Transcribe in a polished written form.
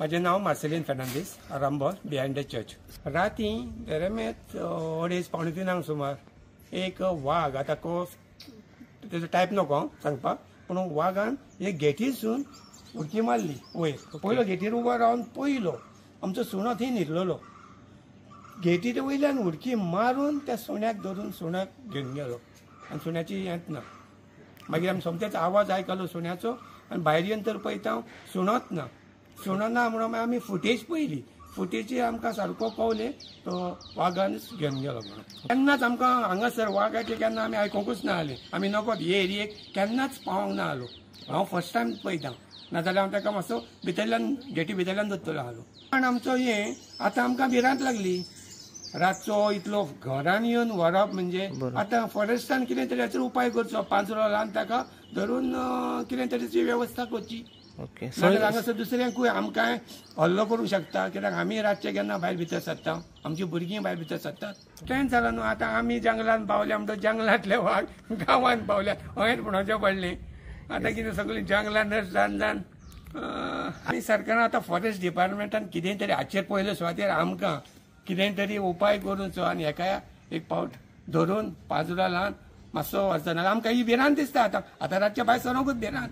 माझे नाव मार्सेलिन फर्नांडीस, रामबॉल बिहाइंड द चर्च. राती रेमेत 2:30-3 सुमार एक वाघ, आता त्याचा टायप नको सांगपाक, पण वाघान एक गेटीसून उडकी मारली वयर. पयलो गेटीर उबो रावन पयलो आमचो सुणो थंय न्हिदलेलो. गेटीच्या वयल्यान उडकी मारून त्या सुण्याक धरून सुण्याक घेवन गेलो आनी सुण्याची हेंच ना. मागीर आमी सोमतेच आवाज आयकलो सुण्याचो आनी भायर येवन तर पळयता सुणोच ना. सुणो ना म्हणून आमी फुटेज पयली. फुटेजी आमकां सारको कळले तो वाघानच घेवन गेलो म्हणून. केन्नाच आमकां हांगासर वाघाचे केन्ना आमी आयकोंकूच ना जालें. आमी नकळत हे एरियेक केन्नाच पावोंक ना जालो. हांव फर्स्ट टायम पळयता, नाजाल्यार हांव ताका मातसो भितरल्यान गेटी भितरल्यान धरतलो आलो. पण आमचो हे आतां आमकां भिरांत लागली. रातचो इतलो घरान येवन व्हरप म्हणजे आतां फॉरेस्टान कितें तरी हाचेर उपाय करचो. पांचरो लावन ताका धरून कितें तरीची वेवस्था करची. हांगासर दुसऱ्यांकूय आमकां हल्लो करूंक शकता, कित्याक आमी रातचे केन्ना भायर भितर सरता, आमची भुरगीं भायर भितर सरतात. ट्रेन जालो न्हू. आतां आमी जंगलान पावले म्हणटच जंगलांतले वाघ गांवांत पावल्या. हयत म्हणचे पडलें. आतां कितें सगळीं जंगलानच जावन आनी सरकारान आतां फॉरेस्ट डिपार्टमेंटान कितें तरी हाचेर पयले सुवातेर आमकां कितें तरी उपाय करूचो आनी हेका एक पावट धरून पांजरा लावन मातसो वचना. आमकां ही भिरांत दिसता. आतां रातच्या भायर सरोंकूच भिरांत.